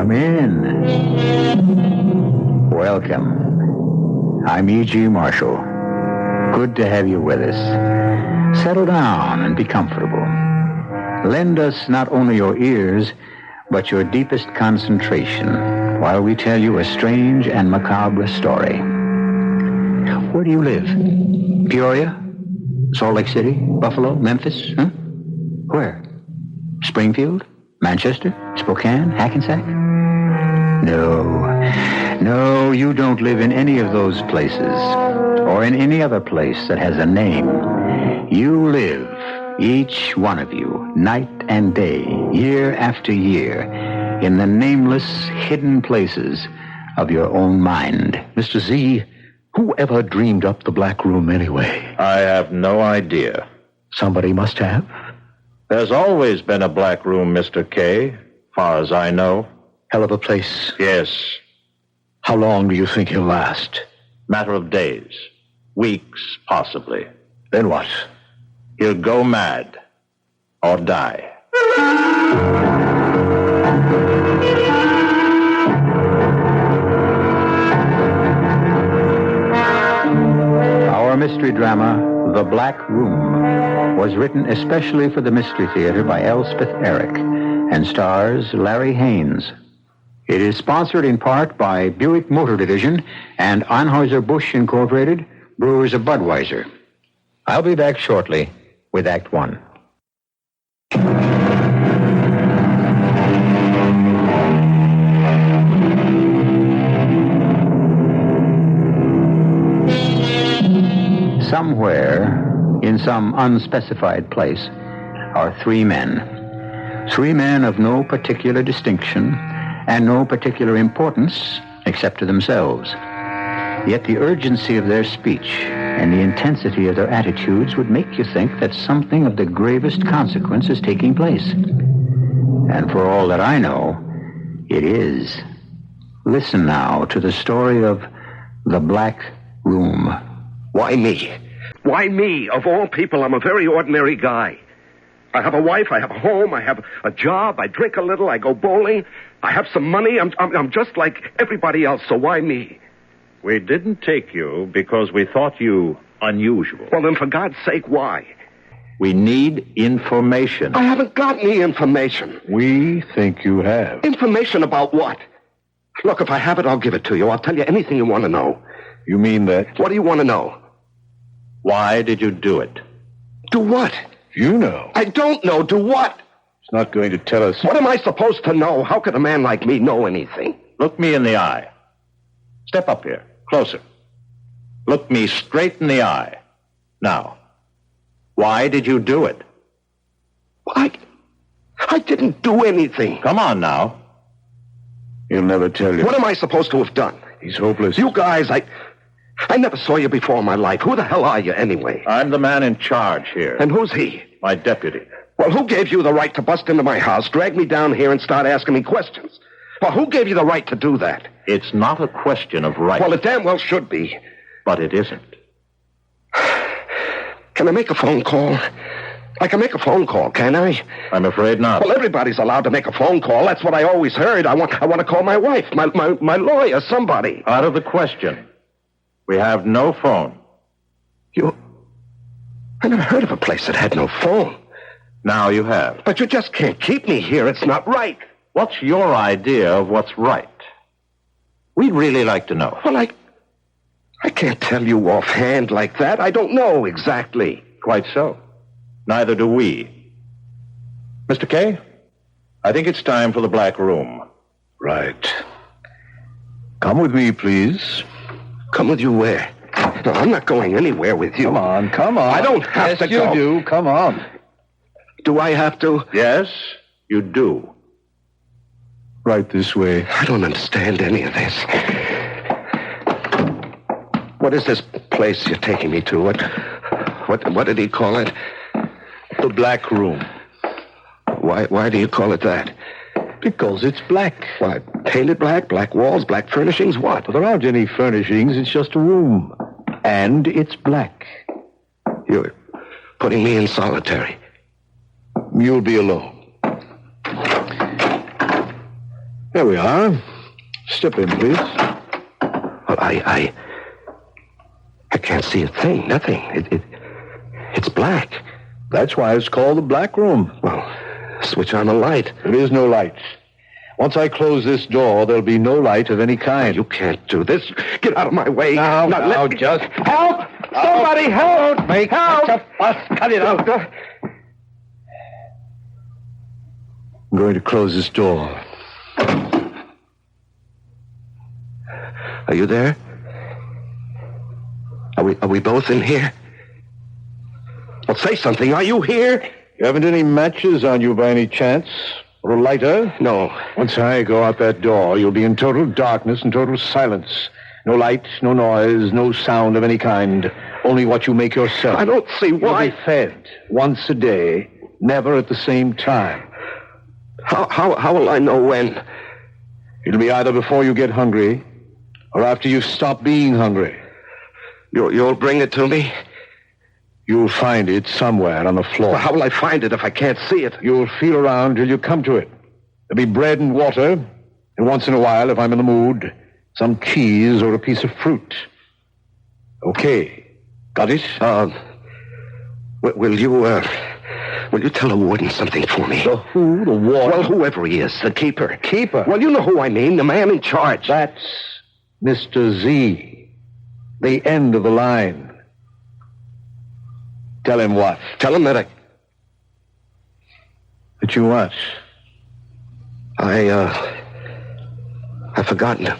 Come in. Welcome. I'm E.G. Marshall. Good to have you with us. Settle down and be comfortable. Lend us not only your ears, but your deepest concentration while we tell you a strange and macabre story. Where do you live? Peoria? Salt Lake City? Buffalo? Memphis? Huh? Where? Springfield? Manchester? Spokane? Hackensack? No, you don't live in any of those places, or in any other place that has a name. You live, each one of you, night and day, year after year, in the nameless, hidden places of your own mind. Mr. Z, who ever dreamed up the Black Room anyway? I have no idea. Somebody must have. There's always been a Black Room, Mr. K, far as I know. Hell of a place. Yes. How long do you think he'll last? Matter of days. Weeks, possibly. Then what? He'll go mad. Or die. Our mystery drama, The Black Room, was written especially for the Mystery Theater by Elspeth Eric and stars Larry Haynes. It is sponsored in part by Buick Motor Division and Anheuser-Busch Incorporated, brewers of Budweiser. I'll be back shortly with Act One. Somewhere, in some unspecified place, are three men. Three men of no particular distinction and no particular importance except to themselves. Yet the urgency of their speech and the intensity of their attitudes would make you think that something of the gravest consequence is taking place. And for all that I know, it is. Listen now to the story of The Black Room. Why me? Why me? Of all people, I'm a very ordinary guy. I have a wife, I have a home, I have a job, I drink a little, I go bowling, I have some money. I'm just like everybody else, so why me? We didn't take you because we thought you unusual. Well, then, for God's sake, why? We need information. I haven't got any information. We think you have. Information about what? Look, if I have it, I'll give it to you. I'll tell you anything you want to know. You mean that? What do you want to know? Why did you do it? Do what? You know. I don't know. Do what? It's not going to tell us. What am I supposed to know? How could a man like me know anything? Look me in the eye. Step up here. Closer. Look me straight in the eye. Now, why did you do it? I didn't do anything. Come on now. He'll never tell you. What am I supposed to have done? He's hopeless. You guys, I never saw you before in my life. Who the hell are you anyway? I'm the man in charge here. And who's he? My deputy. Well, who gave you the right to bust into my house, drag me down here, and start asking me questions? Well, who gave you the right to do that? It's not a question of right. Well, it damn well should be. But it isn't. Can I make a phone call? I can make a phone call, can I? I'm afraid not. Well, everybody's allowed to make a phone call. That's what I always heard. I want to call my wife, my lawyer, somebody. Out of the question. We have no phone. I never heard of a place that had no phone. Now you have. But you just can't keep me here. It's not right. What's your idea of what's right? We'd really like to know. Well, I can't tell you offhand like that. I don't know exactly. Quite so. Neither do we. Mr. K, I think it's time for the Black Room. Right. Come with me, please. Come with you where? No, I'm not going anywhere with you. Come on. I don't have to go. Yes, you do. Come on. Do I have to? Yes, you do. Right this way. I don't understand any of this. What is this place you're taking me to? What did he call it? The Black Room. Why do you call it that? Because it's black. Why, painted black, black walls, black furnishings, what? Well, there aren't any furnishings. It's just a room. And it's black. You're putting me in solitary. You'll be alone. There we are. Step in, please. Well, I can't see a thing, nothing. It's black. That's why it's called the Black Room. Well, switch on the light. There is no light. Once I close this door, there'll be no light of any kind. You can't do this. Get out of my way. Now, just... Help! Somebody help! Don't make help! such a fuss. Cut it out. I'm going to close this door. Are you there? Are we both in here? Well, say something. Are you here? You haven't any matches on you by any chance? Or a lighter? No. Once I go out that door, you'll be in total darkness and total silence. No light, no noise, no sound of any kind. Only what you make yourself. I don't see why. You'll be fed once a day, never at the same time. How will I know when? It'll be either before you get hungry or after you stop being hungry. You'll bring it to me? You'll find it somewhere on the floor. Well, how will I find it if I can't see it? You'll feel around till you come to it. There'll be bread and water, and once in a while, if I'm in the mood, some cheese or a piece of fruit. Okay. Got it? Will you tell the warden something for me? The who? The warden? Well, whoever he is, the keeper. Keeper? Well, you know who I mean, the man in charge. That's Mr. Z. The end of the line. Tell him what? Tell him that That you what? I've forgotten it.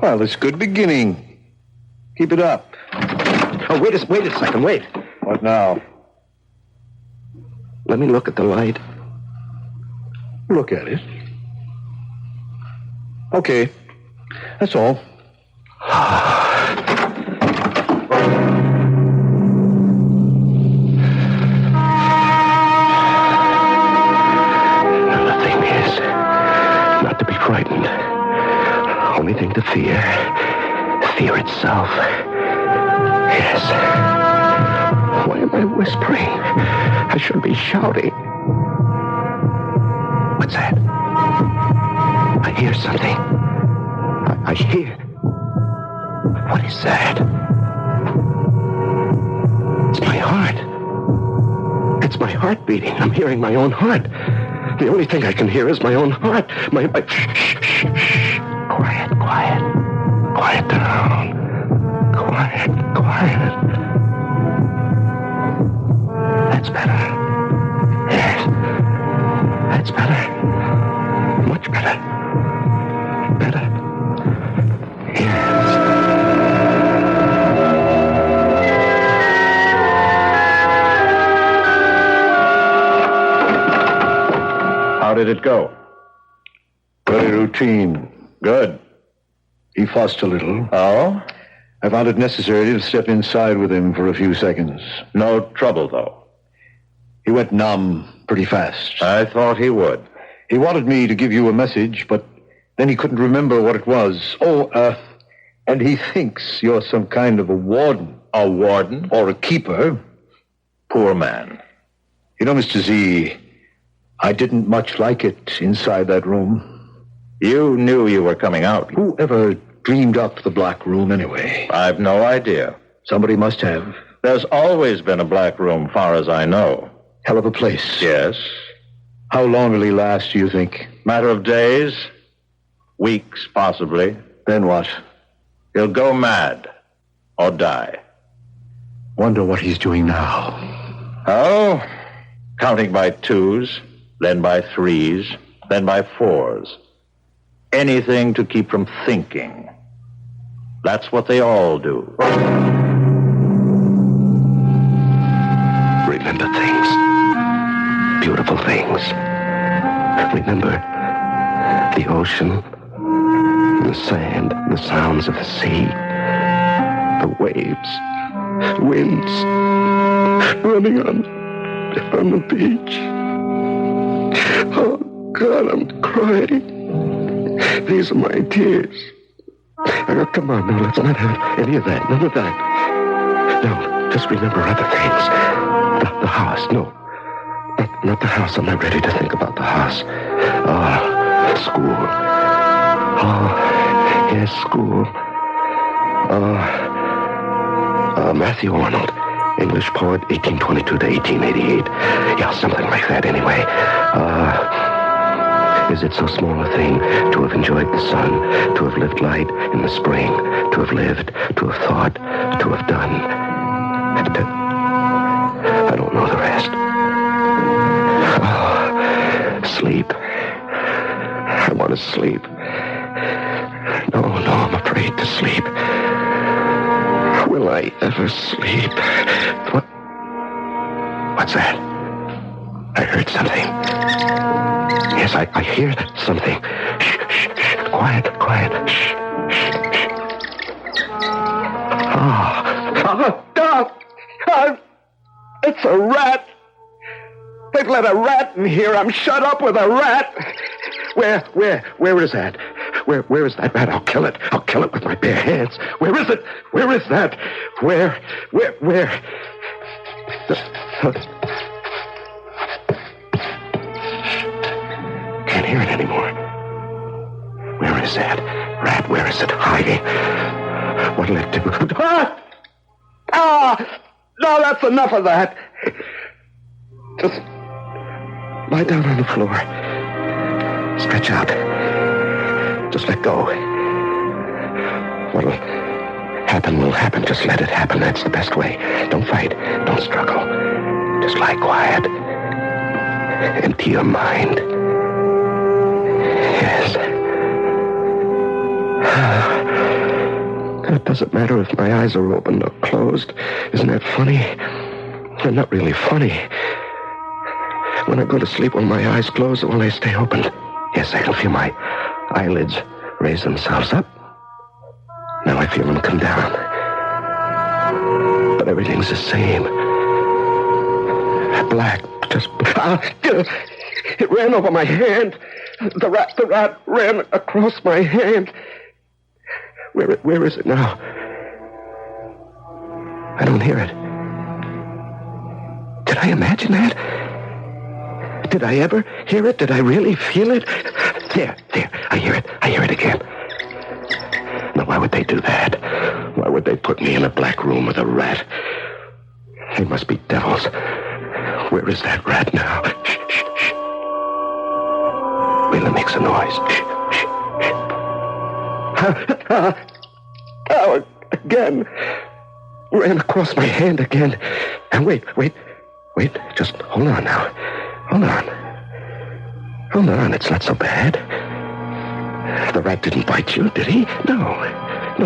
Well, it's a good beginning. Keep it up. Oh, wait a second, wait. What now? Let me look at the light. Look at it. Okay. That's all. The thing is not to be frightened. Only thing to fear. Fear itself. Yes. Why am I whispering? I should be shouting. What's that? I hear something. I hear. What is that? It's my heart. It's my heart beating. I'm hearing my own heart. The only thing I can hear is my own heart. Shh. Quiet. Quiet down. Quiet. That's better. Yes. That's better. Much better. Better. Yes. How did it go? Very routine. Good. He fussed a little. Oh? I found it necessary to step inside with him for a few seconds. No trouble, though. He went numb pretty fast. I thought he would. He wanted me to give you a message, but then he couldn't remember what it was. And he thinks you're some kind of a warden. A warden? Or a keeper. Poor man. You know, Mr. Z, I didn't much like it inside that room. You knew you were coming out. Who ever dreamed up the Black Room anyway? I've no idea. Somebody must have. There's always been a black room, far as I know. Hell of a place. Yes. How long will he last, do you think? Matter of days. Weeks, possibly. Then what? He'll go mad. Or die. Wonder what he's doing now. Oh, counting by twos, then by threes, then by fours. Anything to keep from thinking. That's what they all do. Remember things. Beautiful things. Remember the ocean, the sand, the sounds of the sea, the waves, winds, running on the beach. Oh, God, I'm crying. These are my tears. Come on, now, let's not have any of that. None of that. No, just remember other things. The house, no. Not the house. I'm not ready to think about the house. Oh, School. Oh, yes, school. Matthew Arnold, English poet, 1822 to 1888. Yeah, something like that anyway. Is it so small a thing to have enjoyed the sun, to have lived light in the spring, to have lived, to have thought, to have done? I don't know the rest. Oh, sleep. I want to sleep. No, I'm afraid to sleep. Will I ever sleep? What's that? I heard something. Yes, I hear something. Shh. Quiet. Shh. Oh, it's a rat. They've let a rat in here. I'm shut up with a rat. Where is that? Where is that rat? I'll kill it. I'll kill it with my bare hands. Where is it? Where is that? Where? Can't hear it anymore. Where is that rat? Where is it hiding? What'll it do? No, that's enough of that. Just lie down on the floor. Stretch out. Just let go. What'll happen will happen. Just let it happen. That's the best way. Don't fight. Don't struggle. Just lie quiet. Empty your mind. Yes. It doesn't matter if my eyes are open or closed. Isn't that funny? They're not really funny. When I go to sleep, will my eyes close or will they stay open? Yes, I can feel my eyelids raise themselves up. Now I feel them come down. But everything's the same. Black, just black. It ran over my hand. The rat ran across my hand. Where is it now? I don't hear it. Did I imagine that? Did I ever hear it? Did I really feel it? There. I hear it again. Now, why would they do that? Why would they put me in a black room with a rat? They must be devils. Where is that rat now? Shh. Wait, it makes a noise. Shh. Again. Ran across my hand again. And wait. Just hold on now. Hold on. It's not so bad. The rat didn't bite you, did he? No,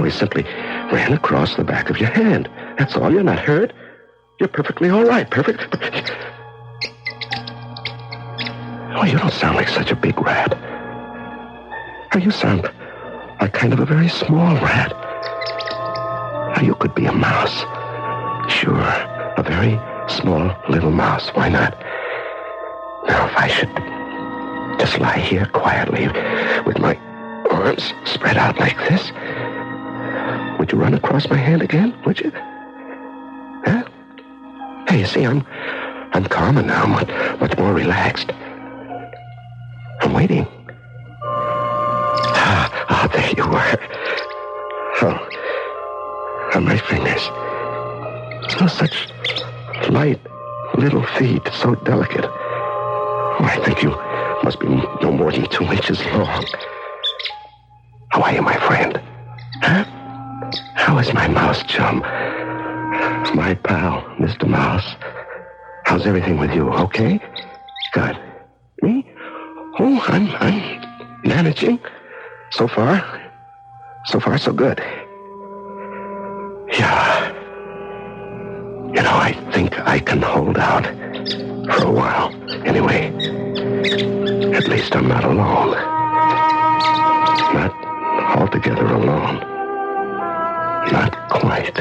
he simply ran across the back of your hand. That's all. You're not hurt. You're perfectly all right. Perfect. Oh, you don't sound like such a big rat. Oh, you sound like kind of a very small rat. Oh, you could be a mouse. Sure, a very small little mouse. Why not? Now, if I should just lie here quietly with my arms spread out like this, would you run across my hand again? Would you? Huh? Hey, you see, I'm calmer now, much more relaxed. I'm waiting. There you were. On my fingers. Oh, such light little feet, so delicate. Oh, I think you must be no more than 2 inches long. How are you, my friend? Huh? How is my mouse chum? My pal, Mr. Mouse. How's everything with you? Okay? Good. Me? Oh, I'm managing. So far, so good. Yeah. You know, I think I can hold out for a while. Anyway, at least I'm not alone. Not altogether alone. Not quite.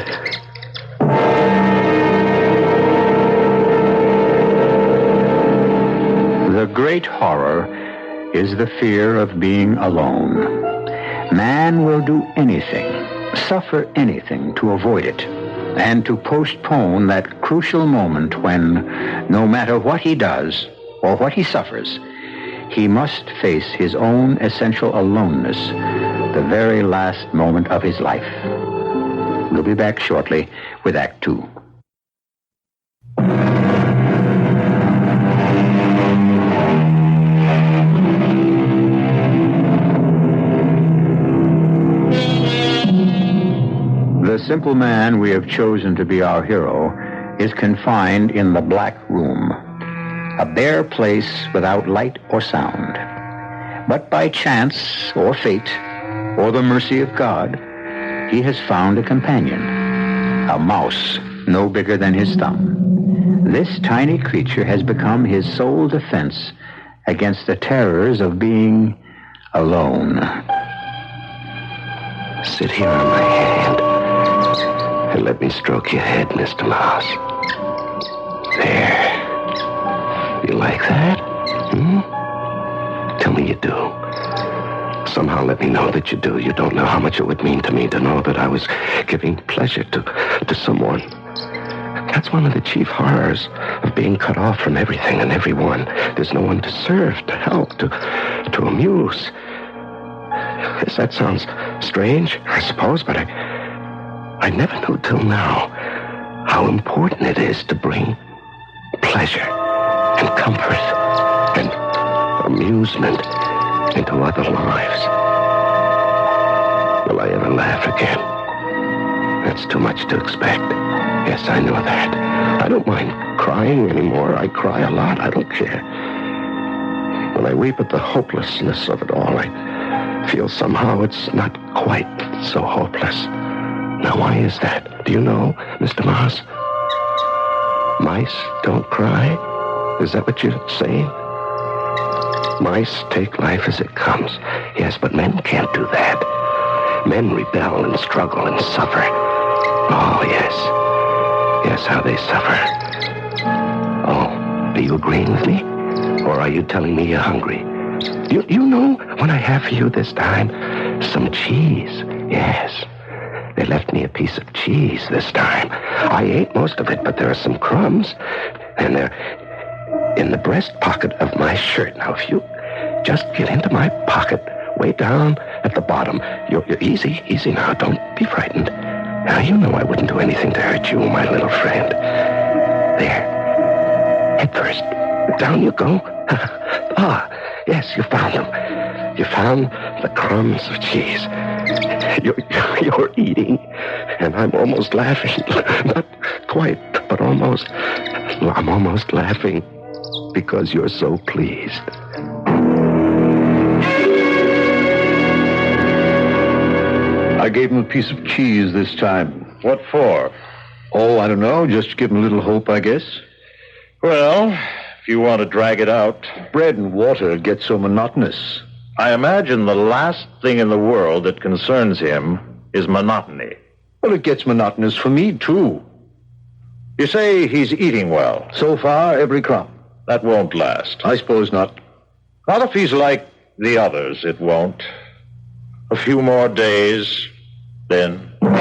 The great horror is the fear of being alone. Man will do anything, suffer anything to avoid it, and to postpone that crucial moment when, no matter what he does or what he suffers, he must face his own essential aloneness, the very last moment of his life. We'll be back shortly with Act Two. The simple man we have chosen to be our hero is confined in the Black Room, a bare place without light or sound. But by chance or fate or the mercy of God, he has found a companion, a mouse no bigger than his thumb. This tiny creature has become his sole defense against the terrors of being alone. Sit here on my hand and let me stroke your head, Mr. Mouse. There. You like that? Tell me you do. Somehow let me know that you do. You don't know how much it would mean to me to know that I was giving pleasure to someone. That's one of the chief horrors of being cut off from everything and everyone. There's no one to serve, to help, to amuse. Yes, that sounds strange, I suppose, but I never knew till now how important it is to bring pleasure and comfort and amusement into other lives. Will I ever laugh again? That's too much to expect. Yes, I know that. I don't mind crying anymore. I cry a lot. I don't care. When I weep at the hopelessness of it all, I feel somehow it's not quite so hopeless. Now, why is that? Do you know, Mr. Mouse? Mice don't cry? Is that what you're saying? Mice take life as it comes. Yes, but men can't do that. Men rebel and struggle and suffer. Oh, yes. Yes, how they suffer. Oh, are you agreeing with me? Or are you telling me you're hungry? You know what I have for you this time? Some cheese. Yes. They left me a piece of cheese this time. I ate most of it, but there are some crumbs. And they're in the breast pocket of my shirt. Now, if you just get into my pocket, way down at the bottom. You're easy now. Don't be frightened. Now, you know I wouldn't do anything to hurt you, my little friend. There. Head first. Down you go. Ah, yes, you found them. You found the crumbs of cheese. You're eating, and I'm almost laughing. Not quite, but almost. I'm almost laughing because you're so pleased. I gave him a piece of cheese this time. What for? Oh, I don't know. Just to give him a little hope, I guess. Well, if you want to drag it out. Bread and water get so monotonous. I imagine the last thing in the world that concerns him is monotony. Well, it gets monotonous for me, too. You say he's eating well. So far, every crumb. That won't last. I suppose not. Not if he's like the others, it won't. A few more days, then. Now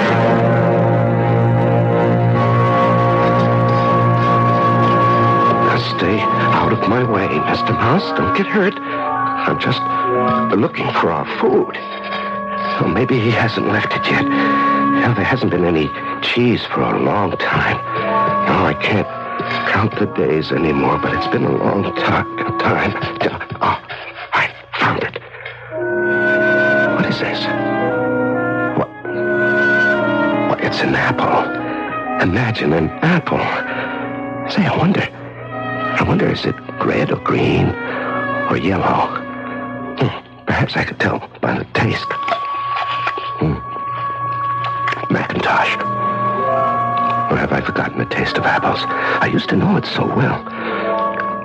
stay out of my way, Mr. Mouse. Don't get hurt. I'm just looking for our food. Well, maybe he hasn't left it yet. Well, there hasn't been any cheese for a long time. No, I can't count the days anymore, but it's been a long time. Oh, I found it. What is this? What? It's an apple. Imagine an apple. Say, I wonder, is it red or green or yellow? Perhaps I could tell by the taste. Macintosh. Or have I forgotten the taste of apples? I used to know it so well.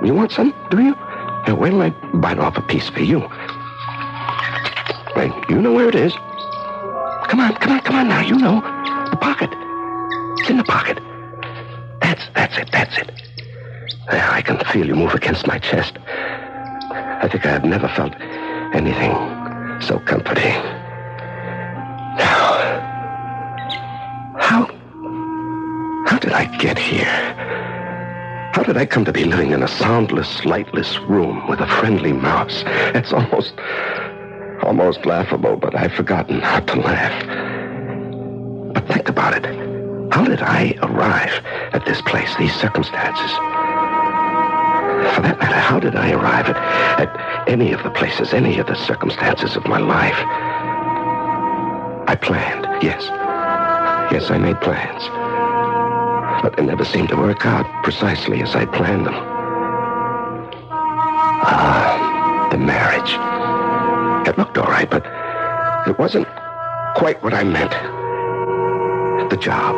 You want some, do you? Now, wait till I bite off a piece for you. Wait, you know where it is. Come on now, you know. The pocket. It's in the pocket. That's it. I can feel you move against my chest. I think I've never felt anything so comforting. Now, how did I get here? How did I come to be living in a soundless, lightless room with a friendly mouse? It's almost laughable, but I've forgotten how to laugh. But think about it. How did I arrive at this place, these circumstances? For that matter, how did I arrive at any of the places, any of the circumstances of my life? I planned, yes. Yes, I made plans. But they never seemed to work out precisely as I planned them. The marriage. It looked all right, but it wasn't quite what I meant. The job.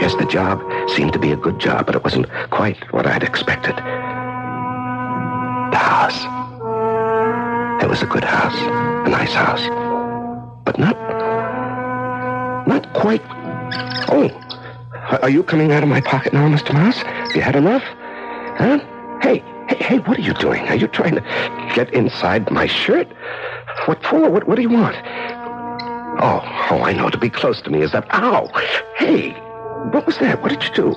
Yes, the job seemed to be a good job, but it wasn't quite what I'd expected. The house. It was a good house, a nice house, but not quite. Oh, are you coming out of my pocket now, Mr. Mouse? Have you had enough? Huh? Hey, what are you doing? Are you trying to get inside my shirt? What for? What do you want? Oh, I know. To be close to me is that. Ow! Hey, what was that? What did you do?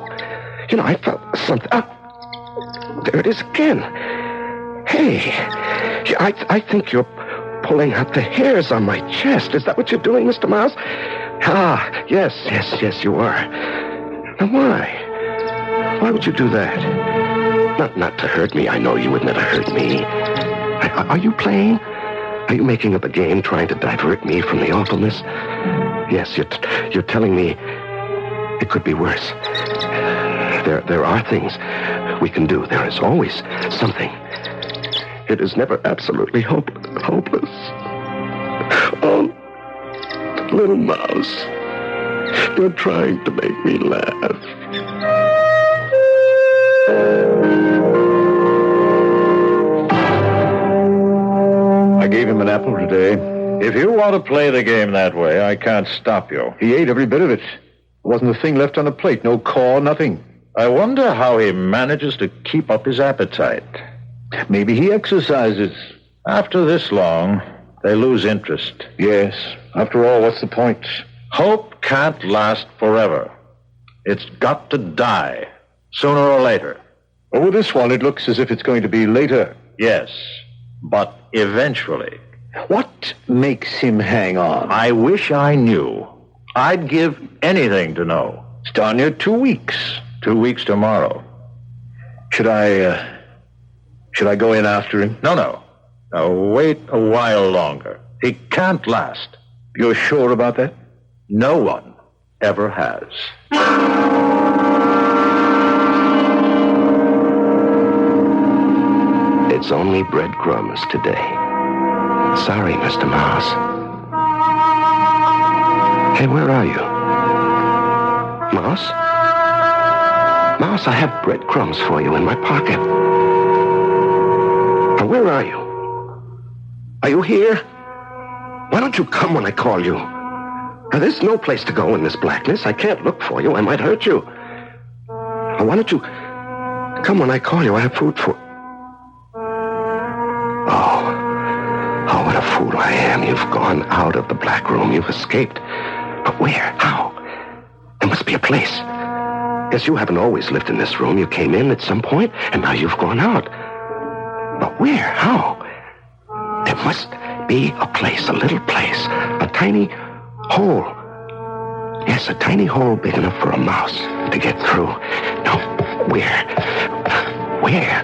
You know, I felt something. There it is again. Hey, I think you're pulling out the hairs on my chest. Is that what you're doing, Mr. Mouse? Yes, you are. Now, why? Why would you do that? Not to hurt me. I know you would never hurt me. Are you playing? Are you making up a game trying to divert me from the awfulness? Yes, you're telling me it could be worse. There are things we can do. There is always something. It is never absolutely hopeless. Oh, little mouse, you're trying to make me laugh. I gave him an apple today. If you want to play the game that way, I can't stop you. He ate every bit of it. There wasn't a thing left on the plate. No core, nothing. I wonder how he manages to keep up his appetite. Maybe he exercises. After this long, they lose interest. Yes. After all, what's the point? Hope can't last forever. It's got to die, sooner or later. Well, with this one, it looks as if it's going to be later. Yes, but eventually. What makes him hang on? I wish I knew. I'd give anything to know. It's darn near 2 weeks. 2 weeks tomorrow. Should I go in after him? No. Now, wait a while longer. He can't last. You're sure about that? No one ever has. It's only breadcrumbs today. Sorry, Mr. Mouse. Hey, where are you? Mouse? Mouse, I have breadcrumbs for you in my pocket. Now, where are you? Are you here? Why don't you come when I call you? Now, there's no place to go in this blackness. I can't look for you. I might hurt you. Now, why don't you come when I call you? I have food for... Oh, what a fool I am. You've gone out of the black room. You've escaped. But where? How? There must be a place. Yes, you haven't always lived in this room. You came in at some point, and now you've gone out. But where? How? There must be a place, a little place, a tiny hole. Yes, a tiny hole big enough for a mouse to get through. No, where? Where?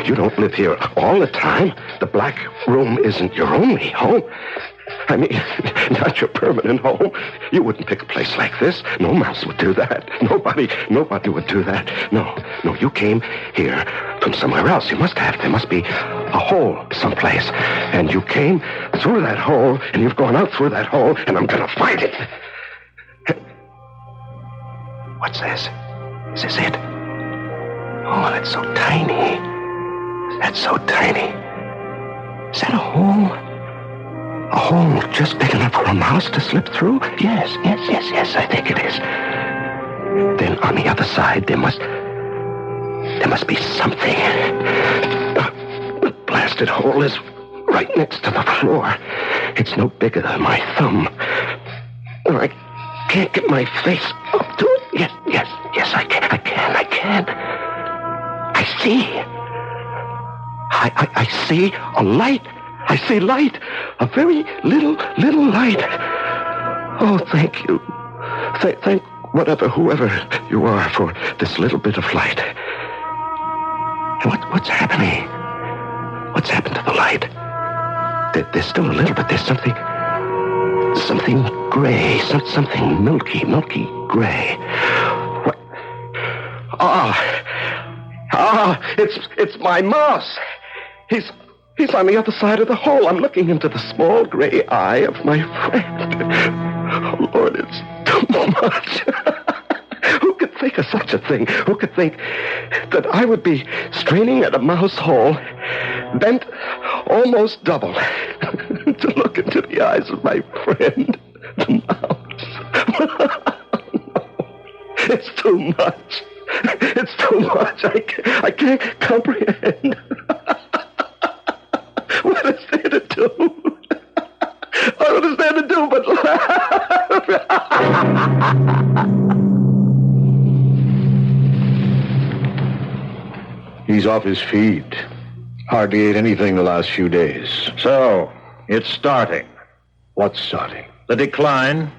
You don't live here all the time. The black room isn't your only home. I mean, not your permanent home. You wouldn't pick a place like this. No mouse would do that. Nobody would do that. No, you came here from somewhere else. You must have. There must be a hole someplace. And you came through that hole, and you've gone out through that hole, and I'm going to find it. What's this? Is this it? Oh, that's so tiny. That's so tiny. Is that a hole? A hole just big enough for a mouse to slip through? Yes, I think it is. Then on the other side, there must be something. The blasted hole is right next to the floor. It's no bigger than my thumb. I can't get my face up to it. Yes, I can. I see. I see a light. I see light. A very little light. Oh, thank you. Thank whoever you are for this little bit of light. And what's happening? What's happened to the light? There's still a little, but there's something gray, something milky gray. What? It's my mouse. He's on the other side of the hole. I'm looking into the small gray eye of my friend. Oh, Lord, it's too much. Who could think of such a thing? Who could think that I would be straining at a mouse hole, bent almost double, to look into the eyes of my friend, the mouse? It's too much. It's too much. I can't comprehend. What is there to do? What is there to do but laugh? He's off his feed. Hardly ate anything the last few days. So, it's starting. What's starting? The decline.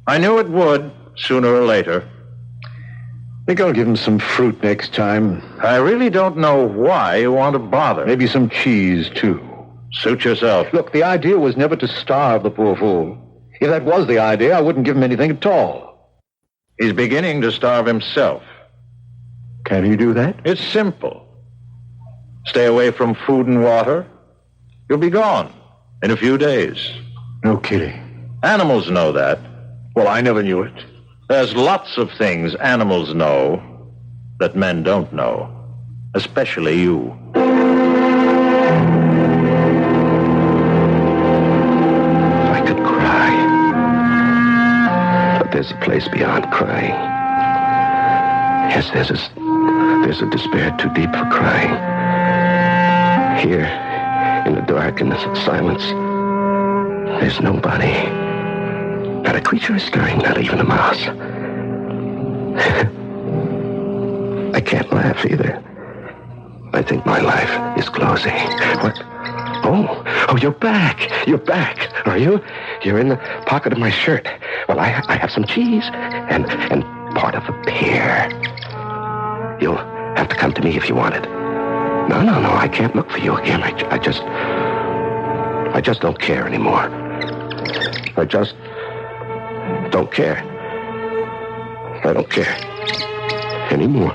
I knew it would, sooner or later. Think I'll give him some fruit next time. I really don't know why you want to bother. Maybe some cheese, too. Suit yourself. Look, the idea was never to starve the poor fool. If that was the idea, I wouldn't give him anything at all. He's beginning to starve himself. Can he do that? It's simple. Stay away from food and water. You'll be gone in a few days. No kidding. Animals know that. Well, I never knew it. There's lots of things animals know that men don't know, especially you. I could cry, but there's a place beyond crying. Yes, there's a despair too deep for crying. Here, in the dark and the silence, there's nobody. Not a creature is stirring, not even a mouse. I can't laugh either. I think my life is closing. What? Oh, you're back. You're back, are you? You're in the pocket of my shirt. Well, I have some cheese and part of a pear. You'll have to come to me if you want it. No, I can't look for you again. I just don't care anymore. I just don't care. I don't care anymore.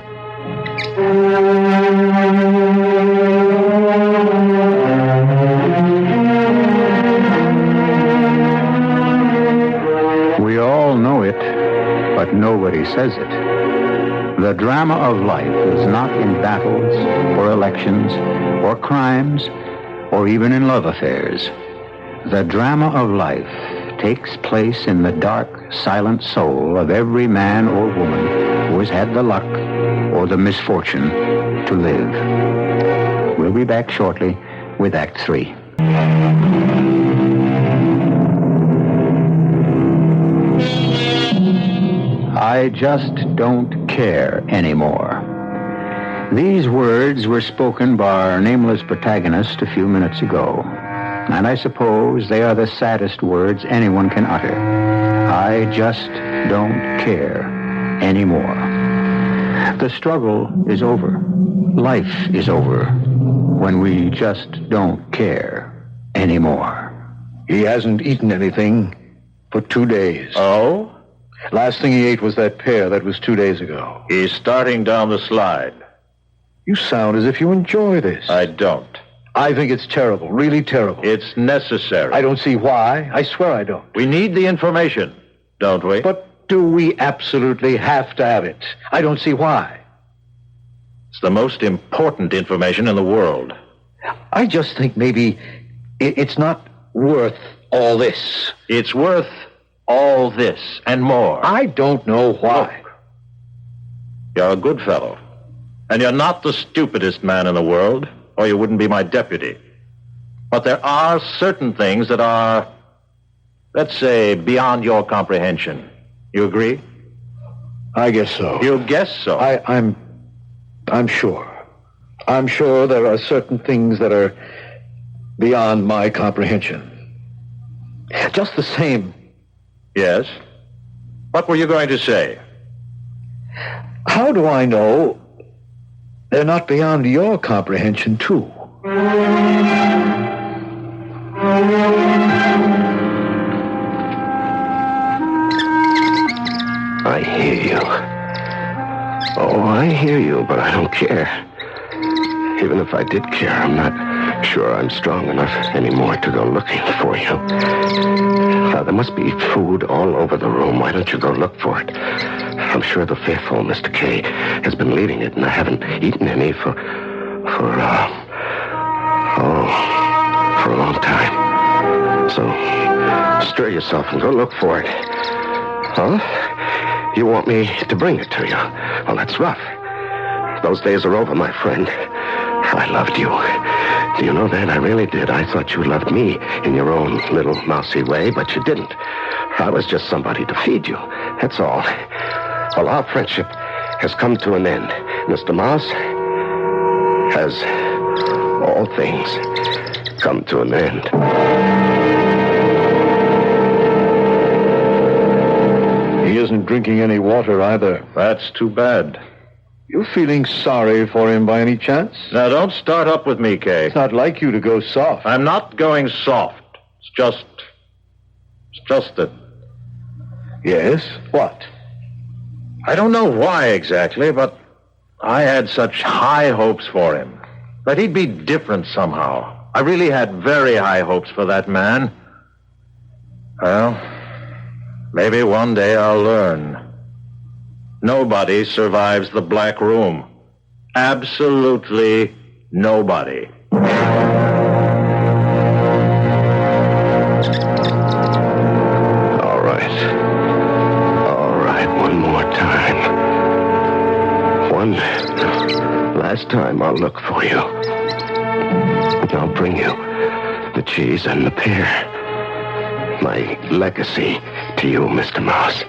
We all know it, but nobody says it. The drama of life is not in battles or elections or crimes or even in love affairs. The drama of life takes place in the dark, silent soul of every man or woman who has had the luck or the misfortune to live. We'll be back shortly with Act 3. I just don't care anymore. These words were spoken by our nameless protagonist a few minutes ago. And I suppose they are the saddest words anyone can utter. I just don't care anymore. The struggle is over. Life is over when we just don't care anymore. He hasn't eaten anything for 2 days. Oh? Last thing he ate was that pear. That was 2 days ago. He's starting down the slide. You sound as if you enjoy this. I don't. I think it's terrible, really terrible. It's necessary. I don't see why. I swear I don't. We need the information, don't we? But do we absolutely have to have it? I don't see why. It's the most important information in the world. I just think maybe it's not worth all this. It's worth all this and more. I don't know why. Look, you're a good fellow. And you're not the stupidest man in the world, or you wouldn't be my deputy. But there are certain things that are, let's say, beyond your comprehension. You agree? I guess so. You guess so. I'm sure. I'm sure there are certain things that are beyond my comprehension. Just the same. Yes? What were you going to say? How do I know they're not beyond your comprehension, too? I hear you. Oh, I hear you, but I don't care. Even if I did care, I'm not sure I'm strong enough anymore to go looking for you. There must be food all over the room. Why don't you go look for it? I'm sure the faithful Mr. K has been leaving it, and I haven't eaten any for a long time. So, stir yourself and go look for it. Huh? You want me to bring it to you? Well, that's rough. Those days are over, my friend. I loved you. Do you know that? I really did. I thought you loved me in your own little mousy way, but you didn't. I was just somebody to feed you. That's all. Well, our friendship has come to an end. Mr. Mouse, as all things come to an end. He isn't drinking any water either. That's too bad. You feeling sorry for him by any chance? Now, don't start up with me, Kay. It's not like you to go soft. I'm not going soft. It's just that... Yes? What? I don't know why exactly, but I had such high hopes for him. That he'd be different somehow. I really had very high hopes for that man. Well, maybe one day I'll learn. Nobody survives the Black Room. Absolutely nobody. All right, one more time. One last time I'll look for you. I'll bring you the cheese and the pear. My legacy to you, Mr. Mouse.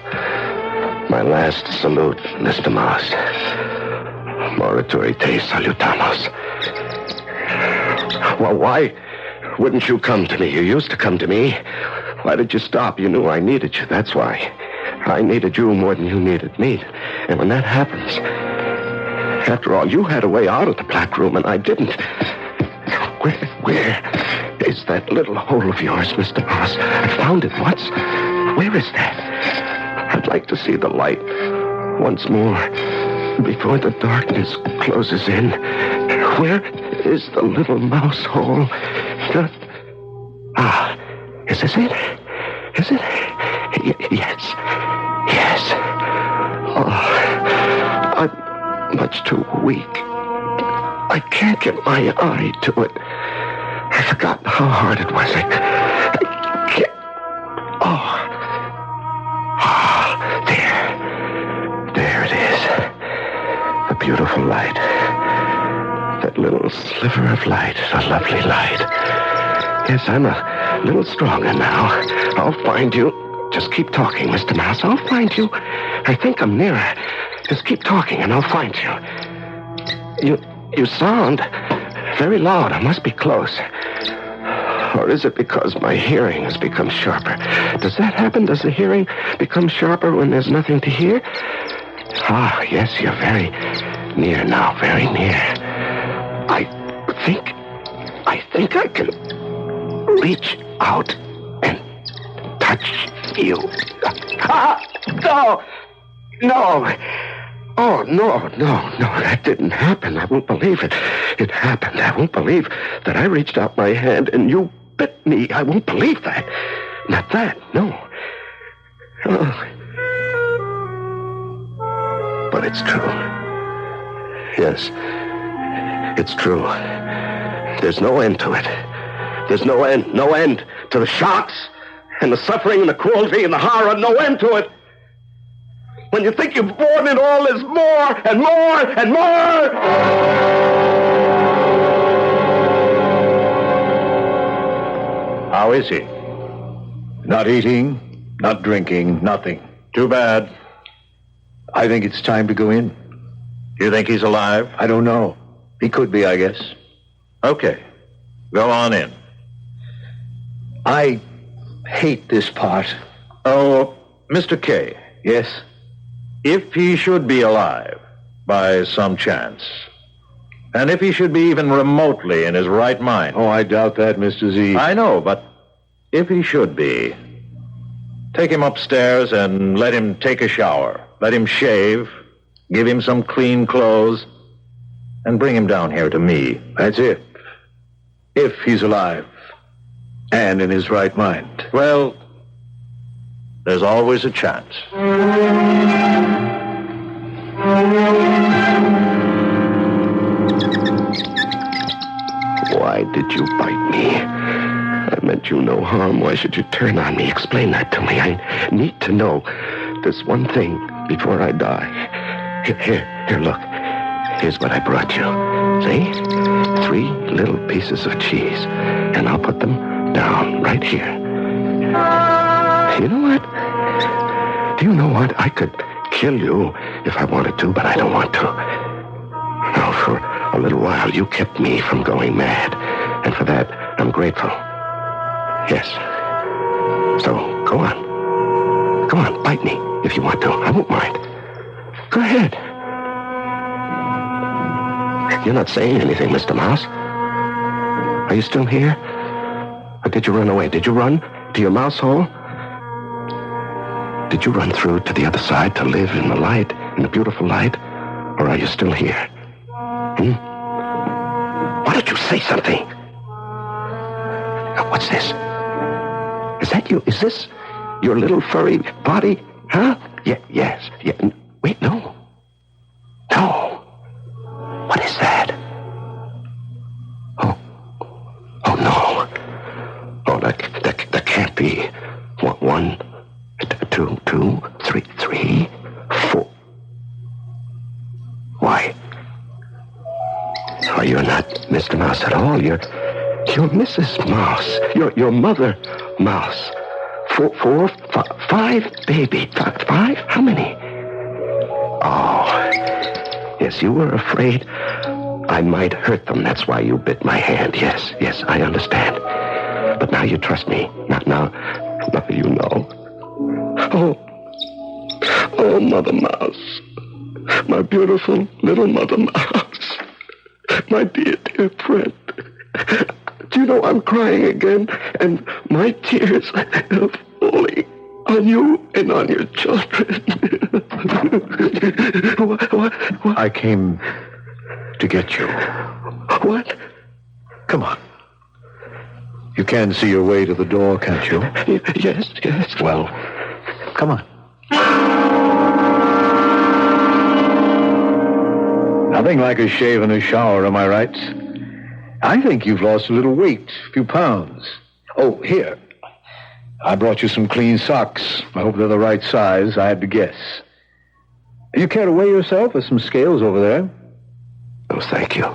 My last salute, Mr. Mouse. Morituri te salutamos. Well, why wouldn't you come to me? You used to come to me. Why did you stop? You knew I needed you, that's why. I needed you more than you needed me. And when that happens, after all, you had a way out of the Black Room, and I didn't. Where is that little hole of yours, Mr. Mouse? I found it once. Where is that? I'd like to see the light once more before the darkness closes in. Where is the little mouse hole? Is this it? Is it? Yes. Oh, I'm much too weak. I can't get my eye to it. I forgot how hard it was. I can't. There it is. The beautiful light. That little sliver of light. A lovely light. Yes, I'm a little stronger now. I'll find you. Just keep talking, Mr. Mouse. I'll find you. I think I'm nearer. Just keep talking and I'll find you. You sound very loud. I must be close. Or is it because my hearing has become sharper? Does that happen? Does the hearing become sharper when there's nothing to hear? Yes, you're very near now, very near. I think I can reach out and touch you. No. Oh, no, that didn't happen. I won't believe it. It happened. I won't believe that I reached out my hand and you bit me. I won't believe that. Not that, no. Oh. But it's true. Yes, it's true. There's no end to it. There's no end to the shocks and the suffering and the cruelty and the horror. No end to it. When you think you've borne it all, there's more and more and more. How is he? Not eating, not drinking, nothing. Too bad. I think it's time to go in. You think he's alive? I don't know. He could be, I guess. Okay. Go on in. I hate this part. Oh, Mr. K. Yes? If he should be alive, by some chance, and if he should be even remotely in his right mind. Oh, I doubt that, Mr. Z. I know, but if he should be, take him upstairs and let him take a shower. Let him shave, give him some clean clothes, and bring him down here to me. That's it. If he's alive and in his right mind. Well, there's always a chance. Why did you bite me? I meant you no harm. Why should you turn on me? Explain that to me. I need to know this one thing before I die. Here, look. Here's what I brought you. See? 3 little pieces of cheese. And I'll put them down right here. You know what? Do you know what? I could kill you if I wanted to, but I don't want to. Now, for a little while, you kept me from going mad. And for that, I'm grateful. Yes. So, go on. Go on, bite me if you want to. I won't mind. Go ahead. You're not saying anything, Mr. Mouse. Are you still here? Or did you run away? Did you run to your mouse hole? Did you run through to the other side to live in the light, in the beautiful light? Or are you still here? Why don't you say something? Now, what's this? Is that you? Is this your little furry body? Huh? Yes. Yeah. Wait, no. No. What is that? Oh, no. Oh, that can't be. 1, 2, 3, 4. Why? Oh, you're not Mr. Mouse at all. You're Mrs. Mouse. You're Mother Mouse. 4, 5, baby. 5? How many? Oh, yes, you were afraid I might hurt them. That's why you bit my hand. Yes, I understand. But now you trust me. Now you know. Oh, Mother Mouse. My beautiful little Mother Mouse. My dear friend. Do you know I'm crying again? And my tears are falling on you and on your children. What? I came to get you. What? Come on. You can see your way to the door, can't you? Yes. Well, come on. Nothing like a shave and a shower, am I right? I think you've lost a little weight, a few pounds. Oh, here. I brought you some clean socks. I hope they're the right size. I had to guess. You care to weigh yourself? There's some scales over there. Oh, thank you.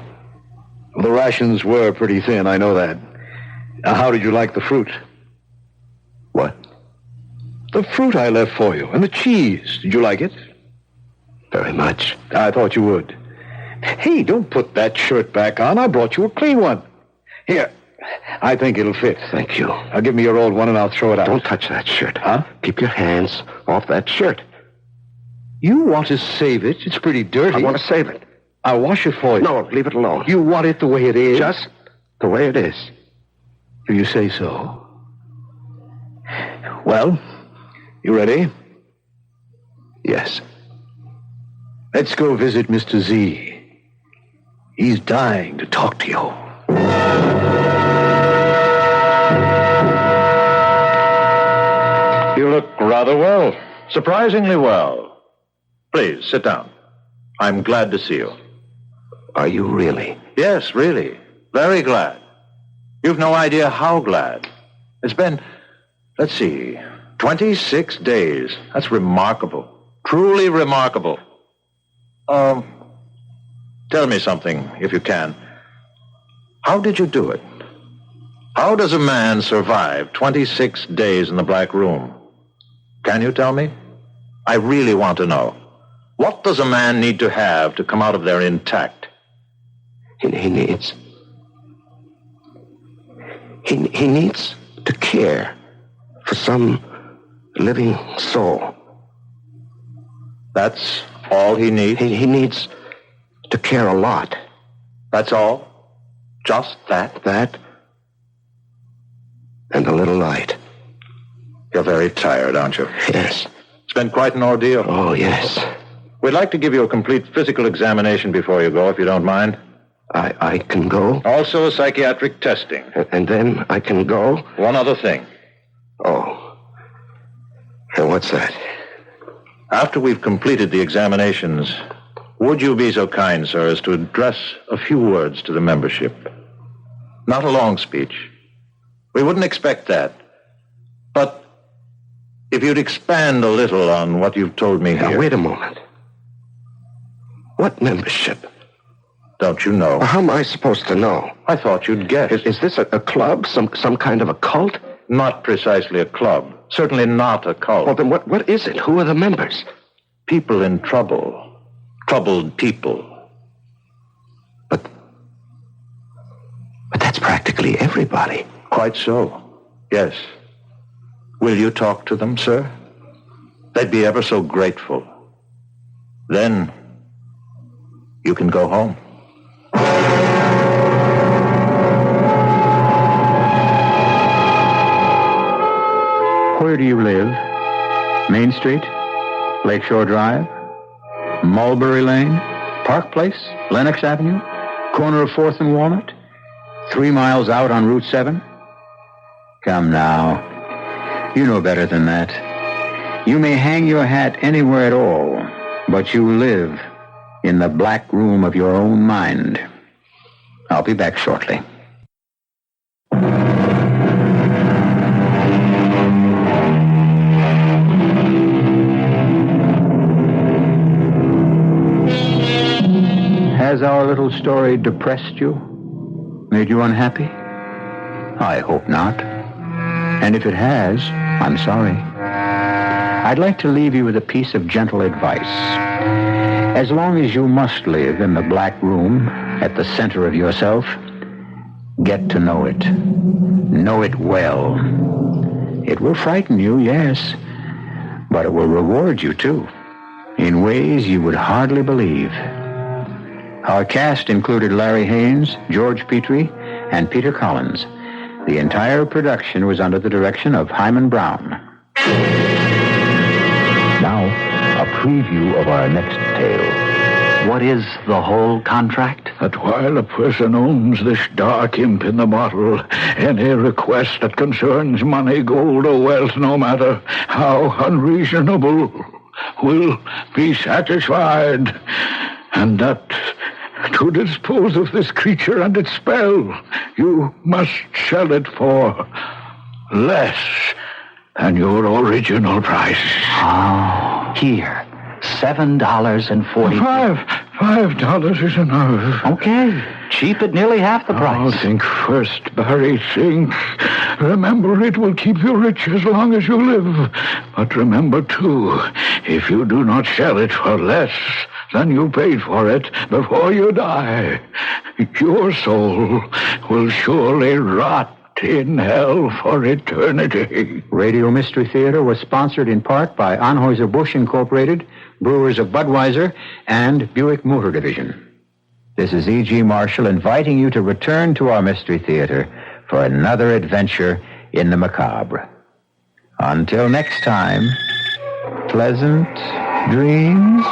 Well, the rations were pretty thin, I know that. Now, how did you like the fruit? What? The fruit I left for you, and the cheese. Did you like it? Very much. I thought you would. Hey, don't put that shirt back on. I brought you a clean one. Here, I think it'll fit. Thank you. Now, give me your old one and I'll throw it out. Don't touch that shirt. Huh? Keep your hands off that shirt. You want to save it? It's pretty dirty. I want to save it. I'll wash it for you. No, leave it alone. You want it the way it is? Just the way it is. If you say so. Well, you ready? Yes. Let's go visit Mr. Z. He's dying to talk to you. You look rather well. Surprisingly well. Please, sit down. I'm glad to see you. Are you really? Yes, really. Very glad. You've no idea how glad. It's been, 26 days. That's remarkable. Truly remarkable. Tell me something, if you can. How did you do it? How does a man survive 26 days in the Black Room? Can you tell me? I really want to know. What does a man need to have to come out of there intact? He needs... He needs to care for some living soul. That's all he needs? He needs to care a lot. That's all? Just that? That and a little light. You're very tired, aren't you? Yes. It's been quite an ordeal. Oh, yes. We'd like to give you a complete physical examination before you go, if you don't mind. I can go? Also psychiatric testing. And then I can go? One other thing. Oh. And what's that? After we've completed the examinations, would you be so kind, sir, as to address a few words to the membership? Not a long speech. We wouldn't expect that. But if you'd expand a little on what you've told me Now, here. wait a moment. What membership? Don't you know? How am I supposed to know? I thought you'd guess. Is this a club? Some kind of a cult? Not precisely a club. Certainly not a cult. Well, then what is it? Who are the members? People in trouble. Troubled people. But that's practically everybody. Quite so. Yes. Will you talk to them, sir? They'd be ever so grateful. Then you can go home. Where do you live? Main Street? Lakeshore Drive? Mulberry Lane? Park Place? Lenox Avenue? Corner of 4th and Walnut? 3 miles out on Route 7? Come now. You know better than that. You may hang your hat anywhere at all, but you live in the black room of your own mind. I'll be back shortly. Has our little story depressed you? Made you unhappy? I hope not. And if it has, I'm sorry. I'd like to leave you with a piece of gentle advice. As long as you must live in the black room at the center of yourself, get to know it. Know it well. It will frighten you, yes, but it will reward you, too, in ways you would hardly believe. Our cast included Larry Haynes, George Petrie, and Peter Collins. The entire production was under the direction of Hyman Brown. Now, a preview of our next tale. What is the whole contract? That while a person owns this dark imp in the bottle, any request that concerns money, gold, or wealth, no matter how unreasonable, will be satisfied. And that to dispose of this creature and its spell, you must sell it for less than your original price. Oh, here. $7.40. $5 is enough. Okay. Cheap at nearly half the price. Oh, think first, Barry, think. Remember, it will keep you rich as long as you live. But remember, too, if you do not sell it for less than you paid for it before you die, your soul will surely rot in hell for eternity. Radio Mystery Theater was sponsored in part by Anheuser-Busch Incorporated, Brewers of Budweiser, and Buick Motor Division. This is E.G. Marshall inviting you to return to our Mystery Theater for another adventure in the macabre. Until next time, pleasant dreams.